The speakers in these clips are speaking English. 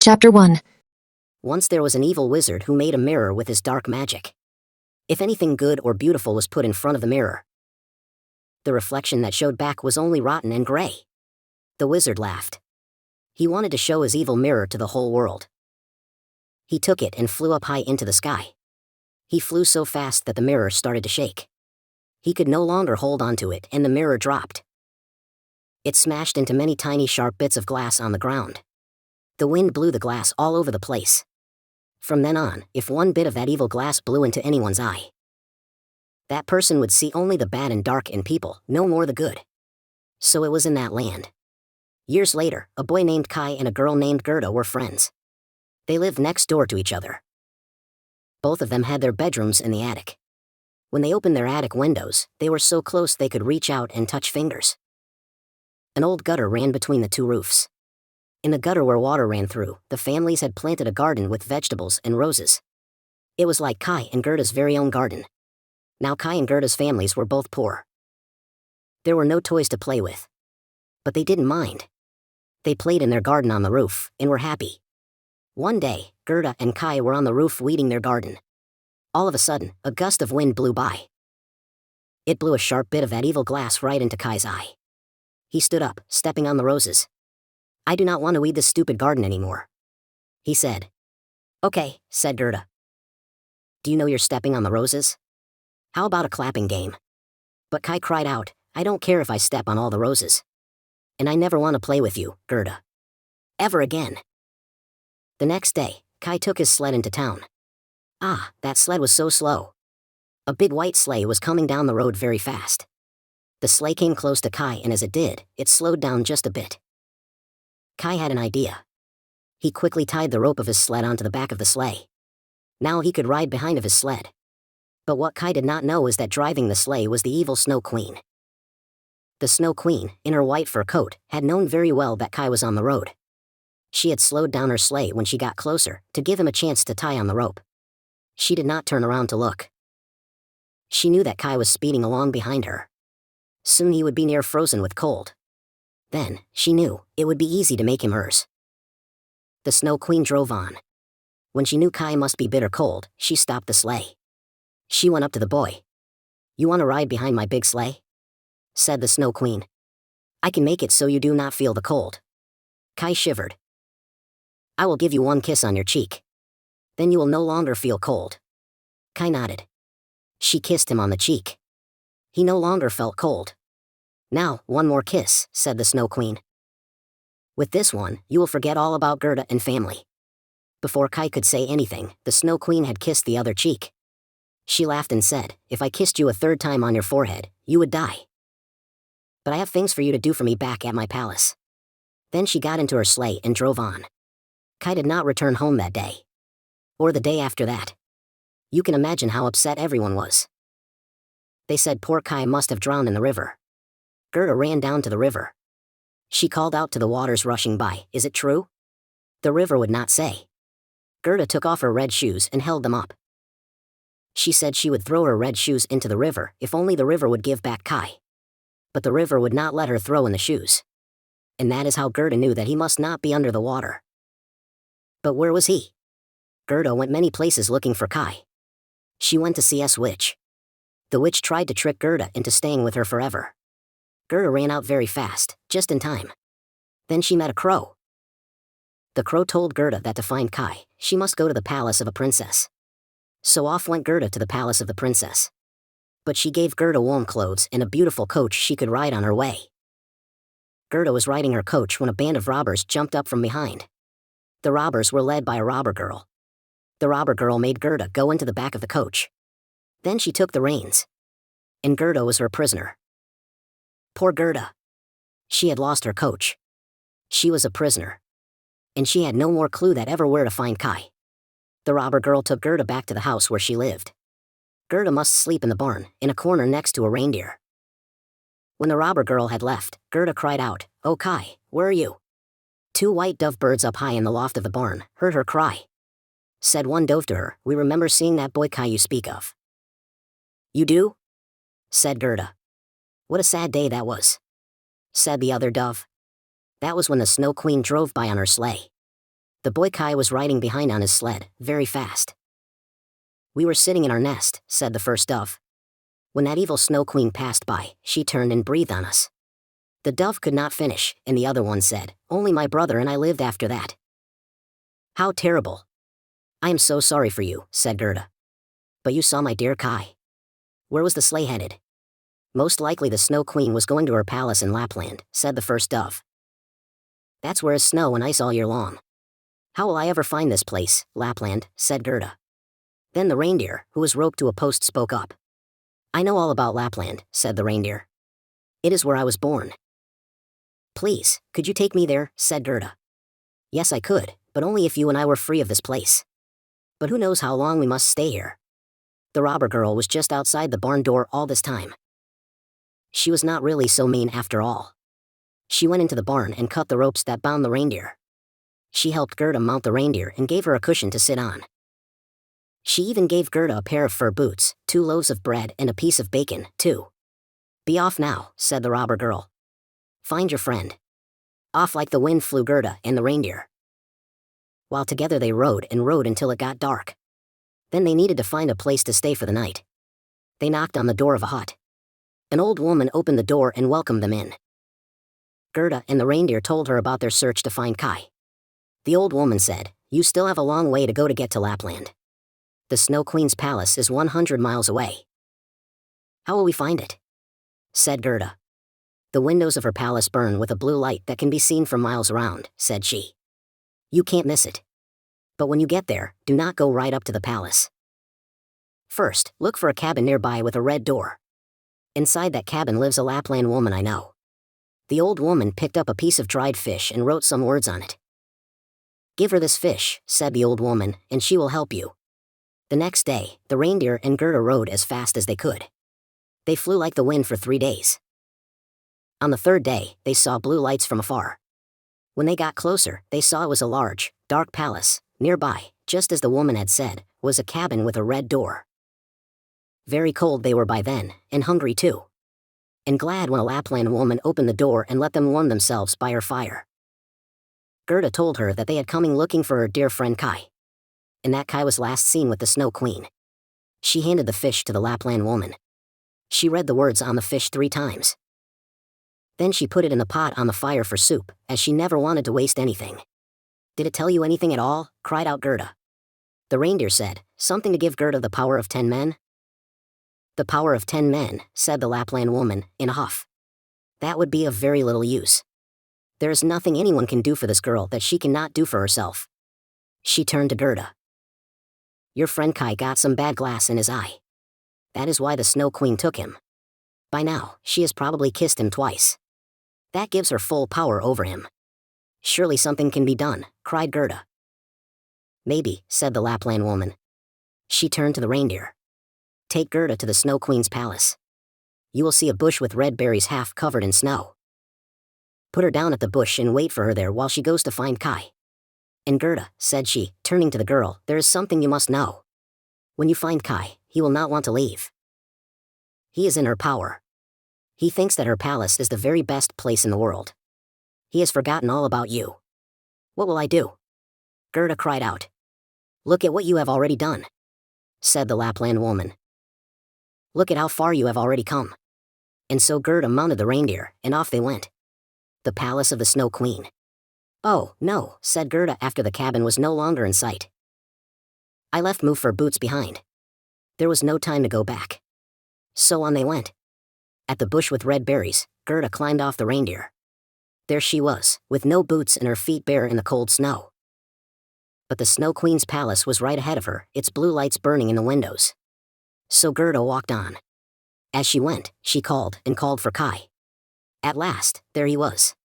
Chapter 1. Once there was an evil wizard who made a mirror with his dark magic. If anything good or beautiful was put in front of the mirror, the reflection that showed back was only rotten and gray. The wizard laughed. He wanted to show his evil mirror to the whole world. He took it and flew up high into the sky. He flew so fast that the mirror started to shake. He could no longer hold onto it, and the mirror dropped. It smashed into many tiny sharp bits of glass on the ground. The wind blew the glass all over the place. From then on, if one bit of that evil glass blew into anyone's eye, that person would see only the bad and dark in people, no more the good. So it was in that land. Years later, a boy named Kai and a girl named Gerda were friends. They lived next door to each other. Both of them had their bedrooms in the attic. When they opened their attic windows, they were so close they could reach out and touch fingers. An old gutter ran between the two roofs. In the gutter where water ran through, the families had planted a garden with vegetables and roses. It was like Kai and Gerda's very own garden. Now Kai and Gerda's families were both poor. There were no toys to play with. But they didn't mind. They played in their garden on the roof, and were happy. One day, Gerda and Kai were on the roof weeding their garden. All of a sudden, a gust of wind blew by. It blew a sharp bit of that evil glass right into Kai's eye. He stood up, stepping on the roses. "I do not want to weed this stupid garden anymore," he said. "Okay," said Gerda. "Do you know you're stepping on the roses? How about a clapping game?" But Kai cried out, "I don't care if I step on all the roses. And I never want to play with you, Gerda. Ever again." The next day, Kai took his sled into town. That sled was so slow. A big white sleigh was coming down the road very fast. The sleigh came close to Kai, and as it did, it slowed down just a bit. Kai had an idea. He quickly tied the rope of his sled onto the back of the sleigh. Now he could ride behind of his sled. But what Kai did not know is that driving the sleigh was the evil Snow Queen. The Snow Queen, in her white fur coat, had known very well that Kai was on the road. She had slowed down her sleigh when she got closer, to give him a chance to tie on the rope. She did not turn around to look. She knew that Kai was speeding along behind her. Soon he would be near frozen with cold. Then, she knew, it would be easy to make him hers. The Snow Queen drove on. When she knew Kai must be bitter cold, she stopped the sleigh. She went up to the boy. "You want to ride behind my big sleigh?" said the Snow Queen. "I can make it so you do not feel the cold." Kai shivered. "I will give you one kiss on your cheek. Then you will no longer feel cold." Kai nodded. She kissed him on the cheek. He no longer felt cold. "Now, one more kiss," said the Snow Queen. "With this one, you will forget all about Gerda and family." Before Kai could say anything, the Snow Queen had kissed the other cheek. She laughed and said, "If I kissed you a third time on your forehead, you would die. But I have things for you to do for me back at my palace." Then she got into her sleigh and drove on. Kai did not return home that day. Or the day after that. You can imagine how upset everyone was. They said poor Kai must have drowned in the river. Gerda ran down to the river. She called out to the waters rushing by, "Is it true?" The river would not say. Gerda took off her red shoes and held them up. She said she would throw her red shoes into the river if only the river would give back Kai. But the river would not let her throw in the shoes. And that is how Gerda knew that he must not be under the water. But where was he? Gerda went many places looking for Kai. She went to see Witch. The witch tried to trick Gerda into staying with her forever. Gerda ran out very fast, just in time. Then she met a crow. The crow told Gerda that to find Kai, she must go to the palace of a princess. So off went Gerda to the palace of the princess. But she gave Gerda warm clothes and a beautiful coach she could ride on her way. Gerda was riding her coach when a band of robbers jumped up from behind. The robbers were led by a robber girl. The robber girl made Gerda go into the back of the coach. Then she took the reins. And Gerda was her prisoner. Poor Gerda. She had lost her coach. She was a prisoner. And she had no more clue that ever where to find Kai. The robber girl took Gerda back to the house where she lived. Gerda must sleep in the barn, in a corner next to a reindeer. When the robber girl had left, Gerda cried out, "Oh Kai, where are you?" Two white dove birds up high in the loft of the barn heard her cry. Said one dove to her, "We remember seeing that boy Kai you speak of." "You do?" said Gerda. "What a sad day that was," said the other dove. "That was when the Snow Queen drove by on her sleigh. The boy Kai was riding behind on his sled, very fast. "We were sitting in our nest," said the first dove. "When that evil Snow Queen passed by, she turned and breathed on us." The dove could not finish, and the other one said, "Only my brother and I lived after that." "How terrible." "I am so sorry for you," said Gerda. "But you saw my dear Kai. Where was the sleigh headed?" "Most likely the Snow Queen was going to her palace in Lapland," said the first dove. "That's where is snow and ice all year long." "How will I ever find this place, Lapland?" said Gerda. Then the reindeer, who was roped to a post, spoke up. "I know all about Lapland," said the reindeer. "It is where I was born." "Please, could you take me there?" said Gerda. "Yes, I could, but only if you and I were free of this place. But who knows how long we must stay here." The robber girl was just outside the barn door all this time. She was not really so mean after all. She went into the barn and cut the ropes that bound the reindeer. She helped Gerda mount the reindeer and gave her a cushion to sit on. She even gave Gerda a pair of fur boots, 2 loaves of bread and a piece of bacon, too. "Be off now," said the robber girl. "Find your friend." Off like the wind flew Gerda and the reindeer. While together they rode and rode until it got dark. Then they needed to find a place to stay for the night. They knocked on the door of a hut. An old woman opened the door and welcomed them in. Gerda and the reindeer told her about their search to find Kai. The old woman said, "You still have a long way to go to get to Lapland. The Snow Queen's palace is 100 miles away." "How will we find it?" said Gerda. "The windows of her palace burn with a blue light that can be seen from miles around," said she. "You can't miss it. But when you get there, do not go right up to the palace. First, look for a cabin nearby with a red door. Inside that cabin lives a Lapland woman I know." The old woman picked up a piece of dried fish and wrote some words on it. "Give her this fish," said the old woman, "and she will help you." The next day, the reindeer and Gerda rode as fast as they could. They flew like the wind for 3 days. On the 3rd day, they saw blue lights from afar. When they got closer, they saw it was a large, dark palace. Nearby, just as the woman had said, was a cabin with a red door. Very cold they were by then, and hungry too. And glad when a Lapland woman opened the door and let them warm themselves by her fire. Gerda told her that they had come looking for her dear friend Kai. And that Kai was last seen with the Snow Queen. She handed the fish to the Lapland woman. She read the words on the fish 3 times. Then she put it in the pot on the fire for soup, as she never wanted to waste anything. "Did it tell you anything at all?" cried out Gerda. The reindeer said, "Something to give Gerda the power of 10 men." "The power of 10 men, said the Lapland woman, in a huff. "That would be of very little use. There is nothing anyone can do for this girl that she cannot do for herself." She turned to Gerda. "Your friend Kai got some bad glass in his eye. That is why the Snow Queen took him. By now, she has probably kissed him twice. That gives her full power over him." "Surely something can be done," cried Gerda. "Maybe," said the Lapland woman. She turned to the reindeer. "Take Gerda to the Snow Queen's palace. You will see a bush with red berries half covered in snow. Put her down at the bush and wait for her there while she goes to find Kai. And Gerda," said she, turning to the girl, "there is something you must know. When you find Kai, he will not want to leave. He is in her power. He thinks that her palace is the very best place in the world. He has forgotten all about you." "What will I do?" Gerda cried out. "Look at what you have already done," said the Lapland woman. "Look at how far you have already come." And so Gerda mounted the reindeer, and off they went. The palace of the Snow Queen. "Oh, no," said Gerda after the cabin was no longer in sight. "I left my fur boots behind. There was no time to go back." So on they went. At the bush with red berries, Gerda climbed off the reindeer. There she was, with no boots and her feet bare in the cold snow. But the Snow Queen's palace was right ahead of her, its blue lights burning in the windows. So Gerda walked on. As she went, she called and called for Kai. At last, there he was.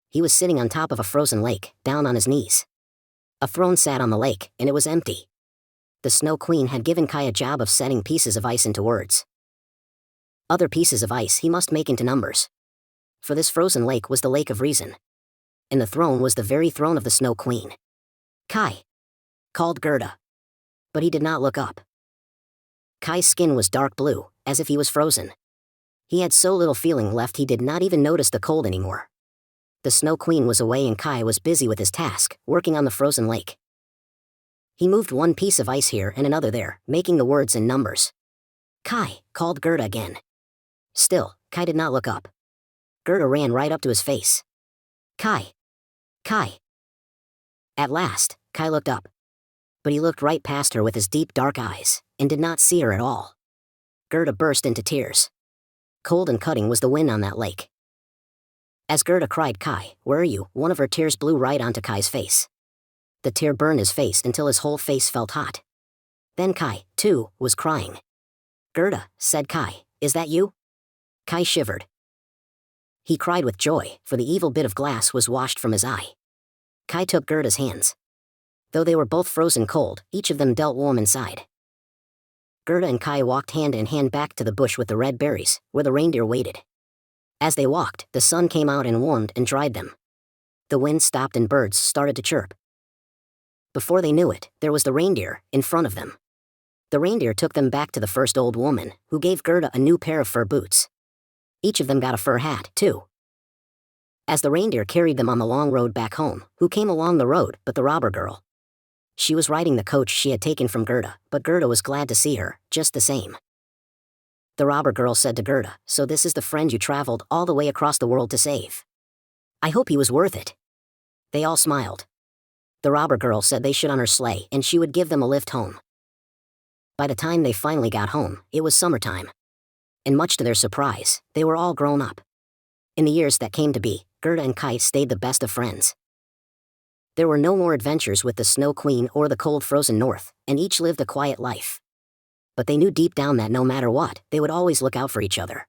He was sitting on top of a frozen lake, down on his knees. A throne sat on the lake, and it was empty. The Snow Queen had given Kai a job of setting pieces of ice into words. Other pieces of ice he must make into numbers. For this frozen lake was the Lake of Reason. And the throne was the very throne of the Snow Queen. "Kai!" called Gerda. But he did not look up. Kai's skin was dark blue, as if he was frozen. He had so little feeling left he did not even notice the cold anymore. The Snow Queen was away and Kai was busy with his task, working on the frozen lake. He moved one piece of ice here and another there, making the words and numbers. "Kai," called Gerda again. Still, Kai did not look up. Gerda ran right up to his face. "Kai. Kai." At last, Kai looked up. But he looked right past her with his deep dark eyes, and did not see her at all. Gerda burst into tears. Cold and cutting was the wind on that lake. As Gerda cried, "Kai, where are you?" one of her tears blew right onto Kai's face. The tear burned his face until his whole face felt hot. Then Kai, too, was crying. "Gerda," said Kai, "is that you?" Kai shivered. He cried with joy, for the evil bit of glass was washed from his eye. Kai took Gerda's hands. Though they were both frozen cold, each of them dealt warm inside. Gerda and Kai walked hand in hand back to the bush with the red berries, where the reindeer waited. As they walked, the sun came out and warmed and dried them. The wind stopped and birds started to chirp. Before they knew it, there was the reindeer, in front of them. The reindeer took them back to the first old woman, who gave Gerda a new pair of fur boots. Each of them got a fur hat, too. As the reindeer carried them on the long road back home, who came along the road but the robber girl? She was riding the coach she had taken from Gerda, but Gerda was glad to see her, just the same. The robber girl said to Gerda, "So this is the friend you traveled all the way across the world to save. I hope he was worth it." They all smiled. The robber girl said they should on her sleigh and she would give them a lift home. By the time they finally got home, it was summertime. And much to their surprise, they were all grown up. In the years that came to be, Gerda and Kai stayed the best of friends. There were no more adventures with the Snow Queen or the cold frozen north, and each lived a quiet life. But they knew deep down that no matter what, they would always look out for each other.